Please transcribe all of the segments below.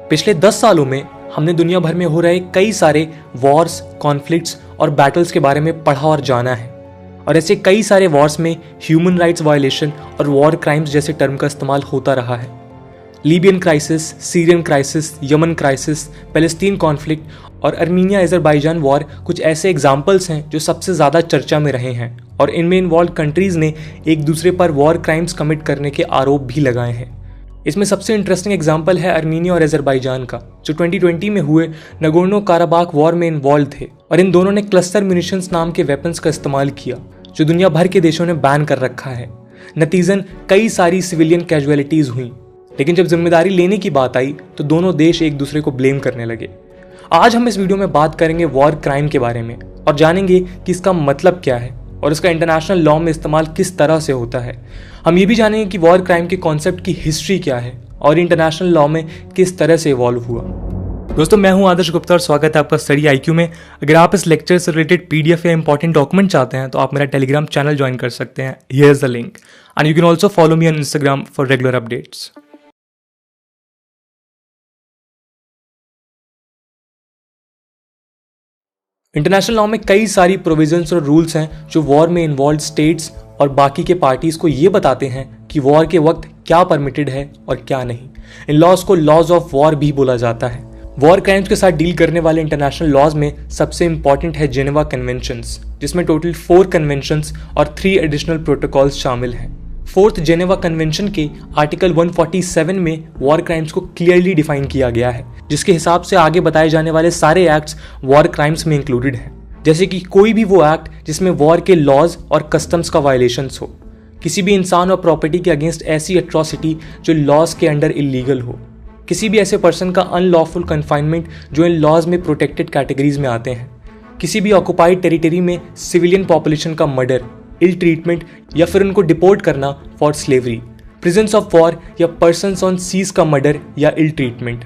पिछले 10 सालों में हमने दुनिया भर में हो रहे कई सारे वॉर्स, कॉन्फ्लिक्ट्स और बैटल्स के बारे में पढ़ा और जाना है। और ऐसे कई सारे वॉर्स में ह्यूमन राइट्स वायलेशन और वॉर क्राइम्स जैसे टर्म का इस्तेमाल होता रहा है। Libyan crisis, Syrian crisis, Yemen crisis, Palestine conflict और अर्मीनिया अजरबैजान वॉर कुछ ऐसे एग्जाम्पल्स हैं जो सबसे ज़्यादा चर्चा में रहे हैं और इनमें इन्वॉल्व कंट्रीज़ ने एक दूसरे पर वॉर क्राइम्स कमिट करने के आरोप भी लगाए हैं। इसमें सबसे इंटरेस्टिंग एग्जाम्पल है अर्मीनिया और अजरबैजान का, जो 2020 में हुए नगोर्नो काराबाख वॉर में इन्वॉल्व थे। और इन दोनों ने क्लस्टर म्यूनिशंस नाम के वेपन्स का इस्तेमाल किया जो दुनिया भर के देशों ने बैन कर रखा है। नतीजन कई सारी सिविलियन कैजुअलिटीज हुई, लेकिन जब जिम्मेदारी लेने की बात आई तो दोनों देश एक दूसरे को ब्लेम करने लगे। आज हम इस वीडियो में बात करेंगे वॉर क्राइम के बारे में और जानेंगे कि इसका मतलब क्या है और इसका इंटरनेशनल लॉ में इस्तेमाल किस तरह से होता है। हम ये भी जानेंगे कि वॉर क्राइम के कॉन्सेप्ट की हिस्ट्री क्या है और इंटरनेशनल लॉ में किस तरह से इवॉल्व हुआ। दोस्तों, मैं हूं आदर्श गुप्ता और स्वागत है आपका स्टडी आईक्यू में। अगर आप इस लेक्चर से रिलेटेड पीडीएफ या इंपॉर्टेंट डॉक्यूमेंट चाहते हैं तो आप मेरा टेलीग्राम चैनल ज्वाइन कर सकते हैं। Here is the link and you can also follow me on Instagram for regular updates. International law में कई सारी प्रोविजंस और रूल्स हैं जो वॉर में इन्वॉल्व स्टेट्स और बाकी के पार्टीज को ये बताते हैं कि वॉर के वक्त क्या परमिटेड है और क्या नहीं। इन लॉज को लॉज ऑफ वॉर भी बोला जाता है। वॉर क्राइम्स के साथ डील करने वाले इंटरनेशनल लॉज में सबसे इंपॉर्टेंट है जेनेवा कन्वेंशंस, जिसमें टोटल 4 कन्वेंशंस और 3 एडिशनल प्रोटोकॉल्स शामिल हैं। 4th जेनेवा कन्वेंशन के आर्टिकल 147 में वॉर क्राइम्स को क्लियरली डिफाइन किया गया है, जिसके हिसाब से आगे बताए जाने वाले सारे एक्ट्स वॉर क्राइम्स में इंक्लूडेड हैं। जैसे कि कोई भी वो एक्ट जिसमें वॉर के लॉज और कस्टम्स का वायलेशंस हो, किसी भी इंसान और प्रॉपर्टी के अगेंस्ट ऐसी एट्रॉसिटी जो लॉज के अंडर इलीगल हो, किसी भी ऐसे पर्सन का अनलॉफुल कन्फाइनमेंट जो इन लॉज में प्रोटेक्टेड कैटेगरीज में आते हैं, किसी भी ऑक्युपाइड टेरिटरी में सिविलियन पॉपुलेशन का मर्डर, इल ट्रीटमेंट या फिर उनको डिपोर्ट करना for slavery, prisons of war या पर्सन्स ऑन सीज का मर्डर या इल ट्रीटमेंट,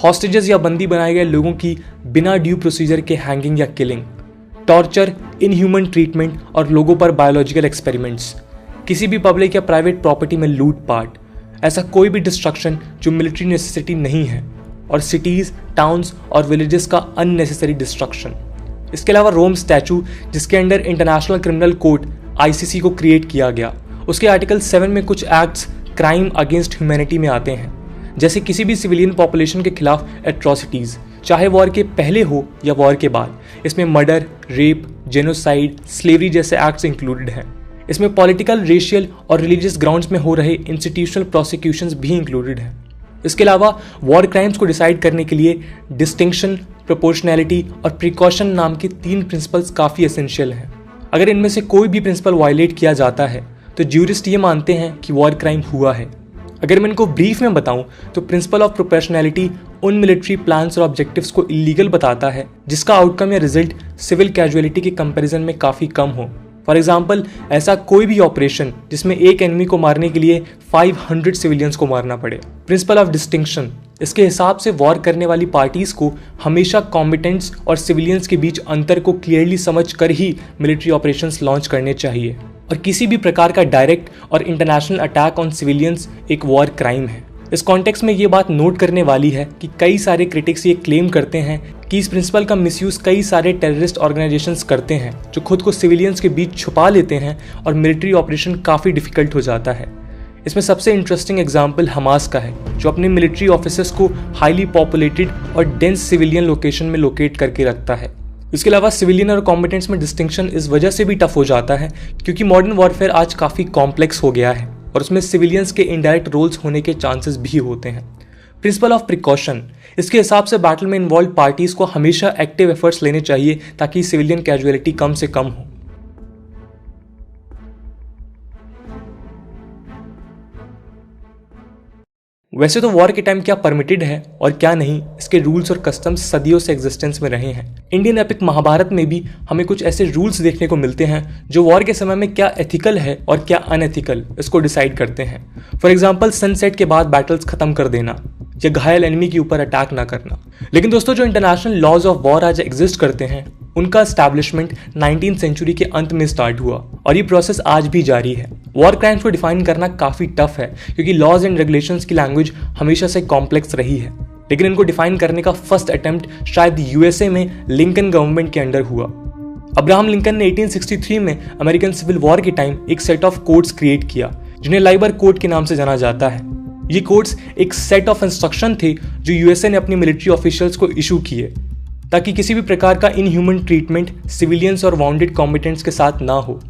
हॉस्टेजेस या बंदी बनाए गए लोगों की बिना ड्यू प्रोसीजर के हैंगिंग या किलिंग, टॉर्चर, इनह्यूमन ट्रीटमेंट और लोगों पर बायोलॉजिकल एक्सपेरिमेंट्स, किसी भी पब्लिक या प्राइवेट प्रॉपर्टी में लूटपाट, ऐसा कोई भी डिस्ट्रक्शन जो मिलिट्री नेसेसिटी नहीं है, और सिटीज, टाउन्स और विलेजेस का अननेसेसरी डिस्ट्रक्शन। इसके अलावा रोम स्टैचू, जिसके under international criminal court ICC को क्रिएट किया गया, उसके आर्टिकल 7 में कुछ एक्ट्स क्राइम अगेंस्ट ह्यूमैनिटी में आते हैं, जैसे किसी भी सिविलियन पॉपुलेशन के खिलाफ एट्रॉसिटीज, चाहे वॉर के पहले हो या वॉर के बाद। इसमें मर्डर, रेप, जेनोसाइड, स्लेवरी जैसे एक्ट्स इंक्लूडेड हैं। इसमें पॉलिटिकल, रेशियल और रिलीजियस ग्राउंड्स में हो रहे इंस्टीट्यूशनल प्रोसिक्यूशंस भी इंक्लूडेड हैं। इसके अलावा वॉर क्राइम्स को डिसाइड करने के लिए डिस्टिंक्शन, प्रोपोर्शनैलिटी और प्रिकॉशन नाम के 3 प्रिंसिपल्स काफ़ी एसेंशियल हैं। अगर इनमें से कोई भी प्रिंसिपल वायलेट किया जाता है तो ज्यूरिस्ट ये मानते हैं कि वॉर क्राइम हुआ है। अगर मैं इनको ब्रीफ में बताऊं तो प्रिंसिपल ऑफ प्रोपोर्शनैलिटी उन मिलिट्री प्लान्स और ऑब्जेक्टिव्स को इलीगल बताता है जिसका आउटकम या रिजल्ट सिविल कैजुअलिटी के कंपैरिजन में काफ़ी कम हो। फॉर एग्जाम्पल, ऐसा कोई भी ऑपरेशन जिसमें एक एनिमी को मारने के लिए 500 सिविलियंस को मारना पड़े। प्रिंसिपल ऑफ डिस्टिंक्शन, इसके हिसाब से वॉर करने वाली पार्टीज को हमेशा कॉम्बिटेंट्स और सिविलियंस के बीच अंतर को क्लियरली समझ कर ही मिलिट्री ऑपरेशंस लॉन्च करने चाहिए, और किसी भी प्रकार का डायरेक्ट और इंटरनेशनल अटैक ऑन सिविलियंस एक वॉर क्राइम है। इस कॉन्टेक्स्ट में ये बात नोट करने वाली है कि कई सारे क्रिटिक्स ये क्लेम करते हैं कि इस प्रिंसिपल का मिसयूज कई सारे टेररिस्ट ऑर्गेनाइजेशंस करते हैं जो खुद को सिविलियंस के बीच छुपा लेते हैं और मिलिट्री ऑपरेशन काफ़ी डिफिकल्ट हो जाता है। इसमें सबसे इंटरेस्टिंग एग्जाम्पल हमास का है, जो अपने मिलिट्री ऑफिसर्स को हाईली पॉपुलेटेड और डेंस सिविलियन लोकेशन में लोकेट करके रखता है। इसके अलावा सिविलियन और कॉम्बिटेंट्स में डिस्टिंक्शन इस वजह से भी टफ हो जाता है क्योंकि मॉडर्न वॉरफेयर आज काफ़ी कॉम्प्लेक्स हो गया है और उसमें सिविलियंस के इनडायरेक्ट रोल्स होने के चांसेस भी होते हैं। प्रिंसिपल ऑफ प्रिकॉशन, इसके हिसाब से बैटल में इन्वॉल्व पार्टीज को हमेशा एक्टिव एफर्ट्स लेने चाहिए ताकि सिविलियन कैजुअलिटी कम से कम हो। वैसे तो वॉर के टाइम क्या परमिटेड है और क्या नहीं, इसके रूल्स और कस्टम्स सदियों से एग्जिस्टेंस में रहे हैं। इंडियन एपिक महाभारत में भी हमें कुछ ऐसे रूल्स देखने को मिलते हैं जो वॉर के समय में क्या एथिकल है और क्या अनएथिकल इसको डिसाइड करते हैं। फॉर एग्जाम्पल, सनसेट के बाद बैटल्स खत्म कर देना या घायल एनिमी के ऊपर अटैक ना करना। लेकिन दोस्तों, जो इंटरनेशनल लॉज ऑफ वॉर आज एग्जिस्ट करते हैं उनका एस्टैब्लिशमेंट 19th सेंचुरी के अंत में स्टार्ट हुआ और ये प्रोसेस आज भी जारी है। वॉर क्राइम्स को डिफाइन करना काफ़ी टफ है क्योंकि लॉज एंड रेगुलेशंस की लैंग्वेज हमेशा से कॉम्प्लेक्स रही है, लेकिन इनको डिफाइन करने का फर्स्ट अटेम्प्ट शायद यूएसए में लिंकन गवर्नमेंट के अंडर हुआ। अब्राहम लिंकन ने 1863 में अमेरिकन सिविल वॉर के टाइम एक सेट ऑफ कोड्स क्रिएट किया जिन्हें लाइबर कोड के नाम से जाना जाता है। ये कोड्स एक सेट ऑफ इंस्ट्रक्शन थे जो यूएसए ने अपनी मिलिट्री ऑफिशियल्स को इशू किए ताकि किसी भी प्रकार का इनह्यूमन ट्रीटमेंट सिविलियंस और वाउंडेड कॉम्बिटेंट्स के साथ ना हो।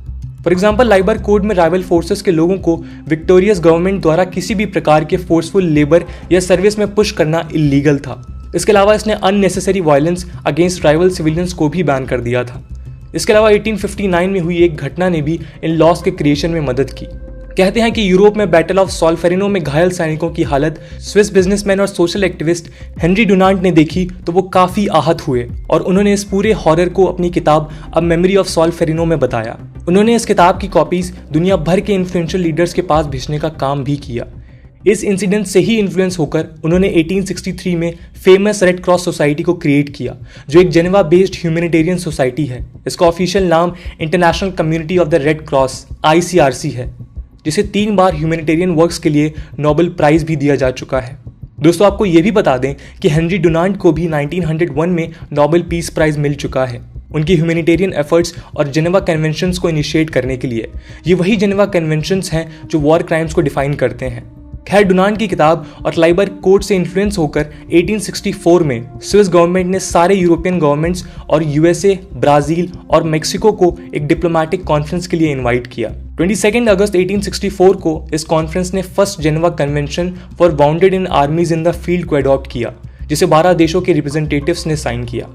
फॉर एग्जाम्पल, लाइबर कोड में राइवल फोर्सेस के लोगों को विक्टोरियस गवर्नमेंट द्वारा किसी भी प्रकार के फोर्सफुल लेबर या सर्विस में पुश करना इलीगल था। इसके अलावा इसने unnecessary violence against rival civilians को भी बैन कर दिया था। इसके अलावा 1859 में हुई एक घटना ने भी इन लॉस के क्रिएशन में मदद की। कहते हैं कि यूरोप में बैटल ऑफ सॉल्फेरिनो में घायल सैनिकों की हालत स्विस बिजनेसमैन और सोशल एक्टिविस्ट हेनरी डुनांट ने देखी तो वो काफी आहत हुए और उन्होंने इस पूरे हॉरर को अपनी किताब अ मेमोरी ऑफ सॉल्फेरिनो में बताया। उन्होंने इस किताब की कॉपीज दुनिया भर के इन्फ्लुएंशियल लीडर्स के पास भेजने का काम भी किया। इस इंसिडेंट से ही इन्फ्लुएंस होकर उन्होंने 1863 में फेमस रेड क्रॉस सोसाइटी को क्रिएट किया जो एक जेनेवा बेस्ड ह्यूमैनिटेरियन सोसाइटी है। इसका ऑफिशियल नाम international community of the red cross ICRC है, जिसे 3 बार ह्यूमैनिटेरियन वर्क्स के लिए नोबेल प्राइज भी दिया जा चुका है। दोस्तों, आपको यह भी बता दें कि हेनरी डुनांट को भी 1901 में नोबेल पीस प्राइज मिल चुका है उनकी ह्यूमैनिटेरियन एफर्ट्स और जेनेवा कन्वेंशंस को इनिशिएट करने के लिए। ये वही जेनेवा कन्वेंशंस हैं जो वॉर क्राइम्स को डिफाइन करते हैं। खैर, डुनांट की किताब और लाइबर कोड से इन्फ्लुएंस होकर 1864 में स्विस गवर्नमेंट ने सारे यूरोपियन गवर्नमेंट्स और यूएसए, ब्राजील और मेक्सिको को एक डिप्लोमेटिक कॉन्फ्रेंस के लिए इनवाइट किया। 22 अगस्त 1864 को इस कॉन्फ्रेंस ने first Geneva convention for bounded in आर्मीज in the field को अडॉप्ट किया, जिसे 12 देशों के रिप्रेजेंटेटिव्स ने साइन किया।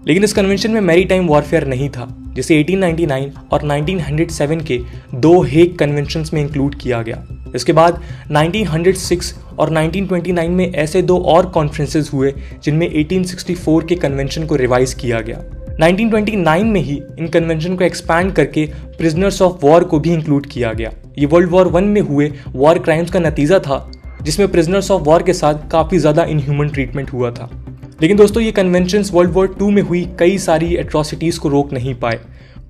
लेकिन इस कन्वेंशन में मैरीटाइम वॉरफेयर नहीं था, जिसे 1899 और 1907 के 2 हेग कन्वेंशंस में इंक्लूड किया गया। इसके बाद 1906 और 1929 में ऐसे 2 और कॉन्फ्रेंसेस हुए जिनमें 1864 के कन्वेंशन को रिवाइज किया गया। 1929 में ही इन कन्वेंशन को एक्सपैंड करके प्रिजनर्स ऑफ वॉर को भी इंक्लूड किया गया। ये वर्ल्ड वॉर 1 में हुए वॉर क्राइम्स का नतीजा था, जिसमें प्रिजनर्स ऑफ वॉर के साथ काफ़ी ज़्यादा इनह्यूमन ट्रीटमेंट हुआ था। लेकिन दोस्तों, ये कन्वेंशंस वर्ल्ड वॉर 2 में हुई कई सारी एट्रोसिटीज़ को रोक नहीं पाए।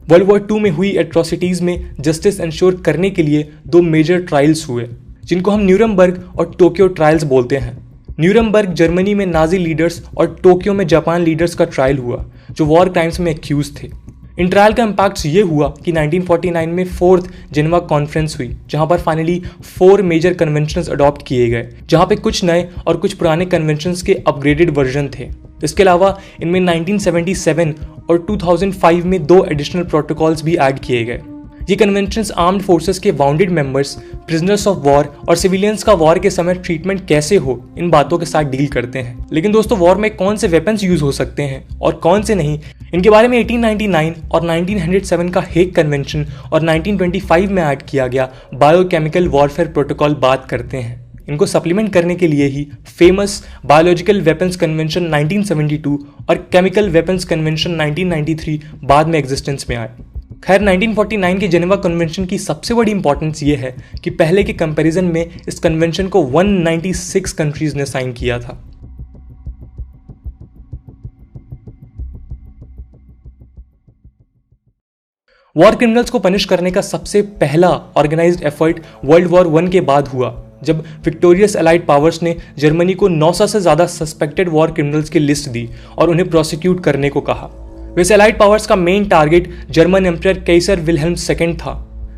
वर्ल्ड वॉर 2 में हुई एट्रोसिटीज़ में जस्टिस इंश्योर करने के लिए 2 मेजर ट्रायल्स हुए, जिनको हम न्यूरमबर्ग और टोक्यो ट्रायल्स बोलते हैं। न्यूरमबर्ग जर्मनी में नाजी लीडर्स और टोक्यो में जापान लीडर्स का ट्रायल हुआ जो वॉर क्राइम्स में एक्यूज थे। इन ट्रायल का इम्पैक्ट ये हुआ कि 1949 में 4th जेनेवा कॉन्फ्रेंस हुई, जहां पर फाइनली 4 मेजर कन्वेंशंस अडॉप्ट किए गए, जहां पे कुछ नए और कुछ पुराने कन्वेंशंस के अपग्रेडेड वर्जन थे। इसके अलावा इनमें 1977 और 2005 में 2 एडिशनल प्रोटोकॉल्स भी ऐड किए गए। ये कन्वेंशंस आर्म्ड फोर्सेस के bounded members, prisoners of war और सिविलियंस का वॉर के समय ट्रीटमेंट कैसे हो, इन बातों के साथ डील करते हैं। लेकिन दोस्तों, वॉर में कौन से वेपन्स यूज हो सकते हैं और कौन से नहीं, इनके बारे में 1899 और 1907 का हेग कन्वेंशन और 1925 में ऐड किया गया बायोकेमिकल वॉरफेयर प्रोटोकॉल बात करते हैं। इनको सप्लीमेंट करने के लिए ही फेमस बायोलॉजिकल वेपन्स कन्वेंशन 1972 और केमिकल वेपन्स कन्वेंशन 1993 बाद में एग्जिस्टेंस में आए। खैर, 1949 के जेनेवा कन्वेंशन की सबसे बड़ी इंपॉर्टेंस ये है कि पहले के कंपैरिजन में इस कन्वेंशन को 196 कंट्रीज ने साइन किया था। वॉर क्रिमिनल्स को पनिश करने का सबसे पहला ऑर्गेनाइज्ड एफर्ट वर्ल्ड वॉर 1 के बाद हुआ, जब विक्टोरियस अलाइड पावर्स ने जर्मनी को 900 से ज्यादा सस्पेक्टेड वॉर क्रिमिनल्स की लिस्ट दी और उन्हें प्रोसिक्यूट करने को कहा। वैसे अलाइड पावर्स का मेन टारगेट जर्मन एम्परर कैसर विल्हेल्म II था,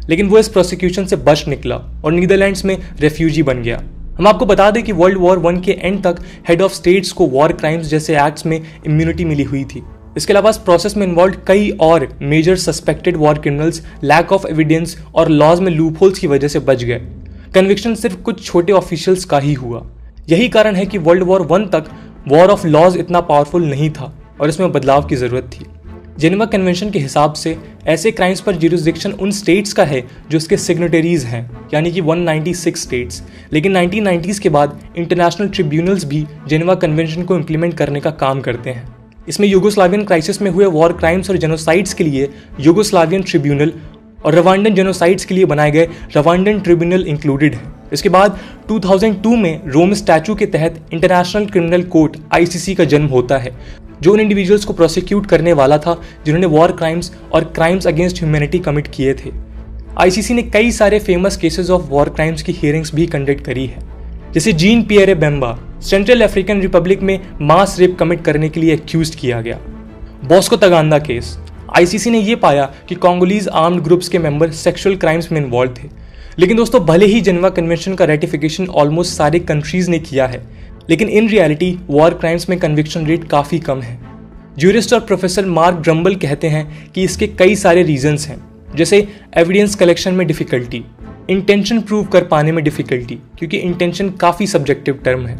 लेकिन वो इस प्रोसिक्यूशन से बच निकला और नीदरलैंड्स में रेफ्यूजी बन गया। हम आपको बता दें कि वर्ल्ड वॉर 1 के एंड तक हेड ऑफ स्टेट्स को वॉर क्राइम्स जैसे एक्ट्स में इम्यूनिटी मिली हुई थी। इसके अलावा इस प्रोसेस में इन्वॉल्व कई और major suspected war criminals lack of evidence और लॉज में लूपहोल्स की वजह से बच गए। कन्विक्शन सिर्फ कुछ छोटे ऑफिशियल्स का ही हुआ। यही कारण है कि वर्ल्ड वॉर 1 तक वॉर ऑफ लॉज इतना पावरफुल नहीं था और इसमें बदलाव की जरूरत थी। जेनेवा कन्वेंशन के हिसाब से ऐसे क्राइम्स पर ज्यूरिसडिक्शन उन स्टेट्स का है जो उसके सिग्नेटरीज हैं, यानी कि 196 स्टेट्स। लेकिन 1990s के बाद इंटरनेशनल ट्रिब्यूनल्स भी जेनेवा कन्वेंशन को इम्प्लीमेंट करने का काम करते हैं। इसमें यूगोस्लावियन क्राइसिस में हुए वॉर क्राइम्स और जेनोसाइड्स के लिए यूगोस्लावियन ट्रिब्यूनल और रवांडन जेनोसाइड्स के लिए बनाए गए रवांडन ट्रिब्यूनल इंक्लूडेड है। इसके बाद 2002 में रोम स्टैचू के तहत इंटरनेशनल क्रिमिनल कोर्ट ICC का जन्म होता है, जो उन इंडिविजुअल्स को प्रोसिक्यूट करने वाला था जिन्होंने वॉर क्राइम्स और क्राइम्स अगेंस्ट ह्यूमैनिटी कमिट किए थे। आईसीसी ने कई सारे famous cases of war crimes की हियरिंग्स भी कंडक्ट करी है, जैसे Jean Pierre Bemba Central African Republic में मास रेप कमिट करने के लिए एक्यूज किया गया। बॉस्को तगांदा केस, आईसीसी ने यह पाया कि कांगोलीज आर्म्ड ग्रुप्स के मेंबर सेक्सुअल क्राइम्स में इन्वॉल्व थे। लेकिन दोस्तों, भले ही जेनेवा कन्वेंशन का रेटिफिकेशन ऑलमोस्ट सारे कंट्रीज ने किया है, लेकिन इन रियलिटी वॉर क्राइम्स में कन्विक्शन रेट काफी कम है। ज्यूरिस्ट और प्रोफेसर मार्क ड्रम्बल कहते हैं कि इसके कई सारे रीजंस हैं, जैसे एविडेंस कलेक्शन में डिफिकल्टी, इंटेंशन प्रूव कर पाने में डिफिकल्टी, क्योंकि इंटेंशन काफी सब्जेक्टिव टर्म है।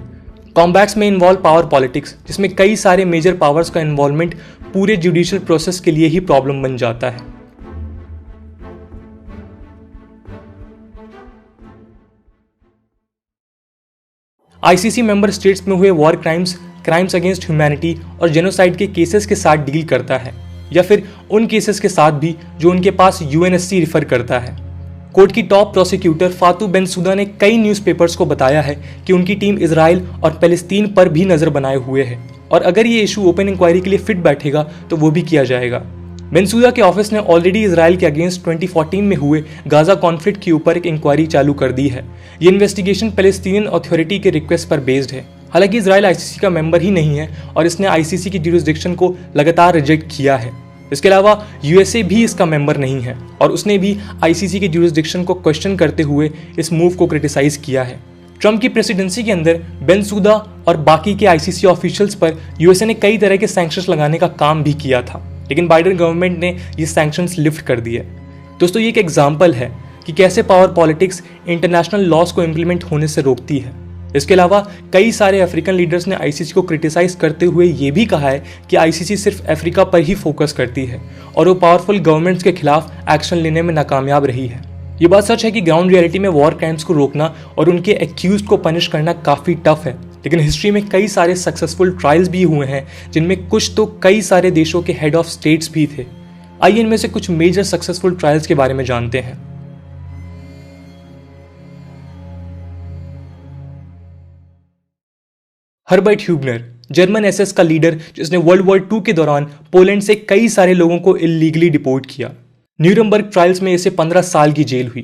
कॉम्बैक्स में इन्वॉल्व पावर पॉलिटिक्स, जिसमें कई सारे मेजर पावर्स का इन्वॉल्वमेंट पूरे जुडिशियल प्रोसेस के लिए ही प्रॉब्लम बन जाता है। आईसीसी मेंबर स्टेट्स में हुए war crimes, crimes against humanity और जेनोसाइड के केसेस के साथ डील करता है, या फिर उन केसेस के साथ भी जो उनके पास यूएनएससी रिफर करता है। कोर्ट की टॉप प्रोसिक्यूटर फातू बेनसूदा ने कई न्यूज़पेपर्स को बताया है कि उनकी टीम इजराइल और पैलेस्तीन पर भी नजर बनाए हुए है, और अगर ये इशू ओपन इंक्वायरी के लिए फिट बैठेगा तो वो भी किया जाएगा। बेनसूदा के ऑफिस ने ऑलरेडी इजराइल के अगेंस्ट 2014 में हुए गाजा कॉन्फ्लिक्ट के ऊपर एक इंक्वायरी चालू कर दी है। ये इन्वेस्टिगेशन पैलेस्टीनियन अथॉरिटी के रिक्वेस्ट पर बेस्ड है। हालांकि इजराइल आईसीसी का मेंबर ही नहीं है और इसने आईसीसी की ज्यूरिसडिक्शन को लगातार रिजेक्ट किया है। इसके अलावा यूएसए भी इसका मेंबर नहीं है और उसने भी आईसीसी की ज्यूरिसडिक्शन को क्वेश्चन करते हुए इस मूव को क्रिटिसाइज किया है। ट्रंप की प्रेसिडेंसी के अंदर बेनसूदा और बाकी के आईसीसी ऑफिशियल्स पर यूएसए ने कई तरह के सैंक्शंस लगाने का काम भी किया था, लेकिन बाइडेन गवर्नमेंट ने ये सैंक्शंस लिफ्ट कर दिए। दोस्तों, ये एक एग्जाम्पल है कि कैसे पावर पॉलिटिक्स इंटरनेशनल लॉज को इम्प्लीमेंट होने से रोकती है। इसके अलावा कई सारे अफ्रीकन लीडर्स ने आईसीसी को क्रिटिसाइज करते हुए ये भी कहा है कि आईसीसी सिर्फ अफ्रीका पर ही फोकस करती है और वो पावरफुल गवर्नमेंट्स के खिलाफ एक्शन लेने में नाकामयाब रही है। ये बात सच है कि ग्राउंड रियलिटी में वॉर क्राइम्स को रोकना और उनके एक्यूज को पनिश करना काफी टफ है, लेकिन हिस्ट्री में कई सारे सक्सेसफुल ट्रायल्स भी हुए हैं, जिनमें कुछ तो कई सारे देशों के हेड ऑफ स्टेट्स भी थे। आइए इनमें से कुछ मेजर सक्सेसफुल ट्रायल्स के बारे में जानते हैं। हर्बर्ट ह्यूबनर, जर्मन एसएस का लीडर जिसने वर्ल्ड वॉर II के दौरान पोलैंड से कई सारे लोगों को इलीगली डिपोर्ट किया। न्यूरमबर्ग ट्रायल्स में इसे 15 साल की जेल हुई।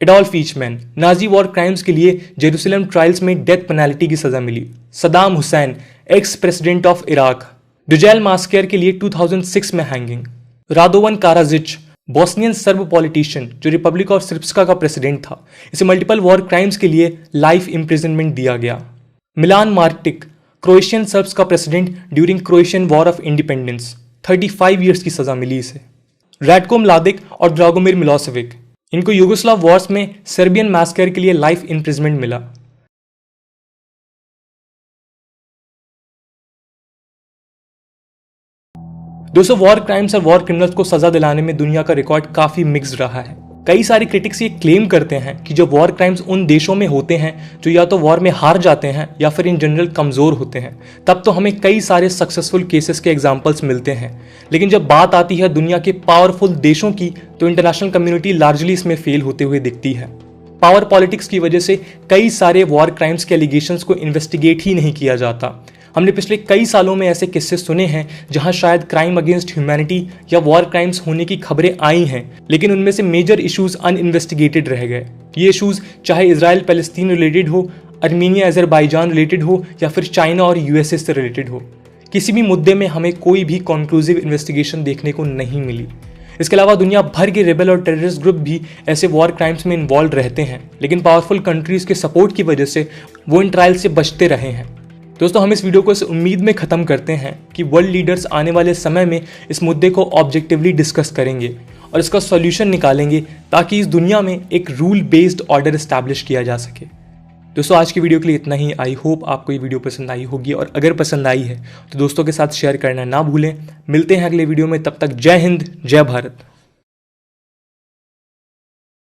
Adolf Eichmann, Nazi war crimes के लिए जेरूसलम ट्रायल्स में डेथ पेनल्टी की सजा मिली। Saddam Hussein, ex president of Iraq, Dujail massacre के लिए 2006 में hanging. Radovan Karadzic, Bosnian Serb politician जो रिपब्लिक ऑफ स्रिप्स्का का प्रेसिडेंट था, इसे मल्टीपल वॉर क्राइम्स के लिए लाइफ इम्प्रिजनमेंट दिया गया। मिलान मार्टिक, क्रोएशियन सर्ब्स का president during Croatian war of independence, 35 years की सजा मिली इसे। रैडको म्लादिक और ड्रागोमिर मिलोसेविक, इनको यूगोस्लाव वॉर्स में सर्बियन मैस्कर के लिए लाइफ इम्प्रिजनमेंट मिला। दोस्तों, वॉर क्राइम्स और वॉर क्रिमिनल्स को सजा दिलाने में दुनिया का रिकॉर्ड काफी मिक्स्ड रहा है। कई सारे क्रिटिक्स ये क्लेम करते हैं कि जो वॉर क्राइम्स उन देशों में होते हैं जो या तो वॉर में हार जाते हैं या फिर इन जनरल कमजोर होते हैं, तब तो हमें कई सारे सक्सेसफुल केसेस के एग्जांपल्स मिलते हैं। लेकिन जब बात आती है दुनिया के पावरफुल देशों की, तो इंटरनेशनल कम्युनिटी लार्जली इसमें फेल होते हुए दिखती है। पावर पॉलिटिक्स की वजह से कई सारे वॉर क्राइम्स के एलिगेशंस को इन्वेस्टिगेट ही नहीं किया जाता। हमने पिछले कई सालों में ऐसे किस्से सुने हैं जहां शायद क्राइम अगेंस्ट ह्यूमैनिटी या वॉर क्राइम्स होने की खबरें आई हैं, लेकिन उनमें से मेजर इश्यूज अनइन्वेस्टिगेटेड रह गए। ये इश्यूज चाहे इजराइल पैलेस्तीन रिलेटेड हो, अर्मीनिया अजरबैजान रिलेटेड हो या फिर चाइना और यूएसए से रिलेटेड हो, किसी भी मुद्दे में हमें कोई भी कंक्लूसिव इन्वेस्टिगेशन देखने को नहीं मिली। इसके अलावा दुनिया भर के रेबल और टेररिस्ट ग्रुप भी ऐसे वॉर क्राइम्स में इन्वॉल्व रहते हैं, लेकिन पावरफुल कंट्रीज के सपोर्ट की वजह से वो इन ट्रायल से बचते रहे हैं। दोस्तों, हम इस वीडियो को इस उम्मीद में ख़त्म करते हैं कि वर्ल्ड लीडर्स आने वाले समय में इस मुद्दे को ऑब्जेक्टिवली डिस्कस करेंगे और इसका सॉल्यूशन निकालेंगे, ताकि इस दुनिया में एक रूल बेस्ड ऑर्डर एस्टैब्लिश किया जा सके। दोस्तों, आज की वीडियो के लिए इतना ही। आई होप आपको ये वीडियो पसंद आई होगी, और अगर पसंद आई है तो दोस्तों के साथ शेयर करना ना भूलें। मिलते हैं अगले वीडियो में, तब तक जय हिंद, जय भारत।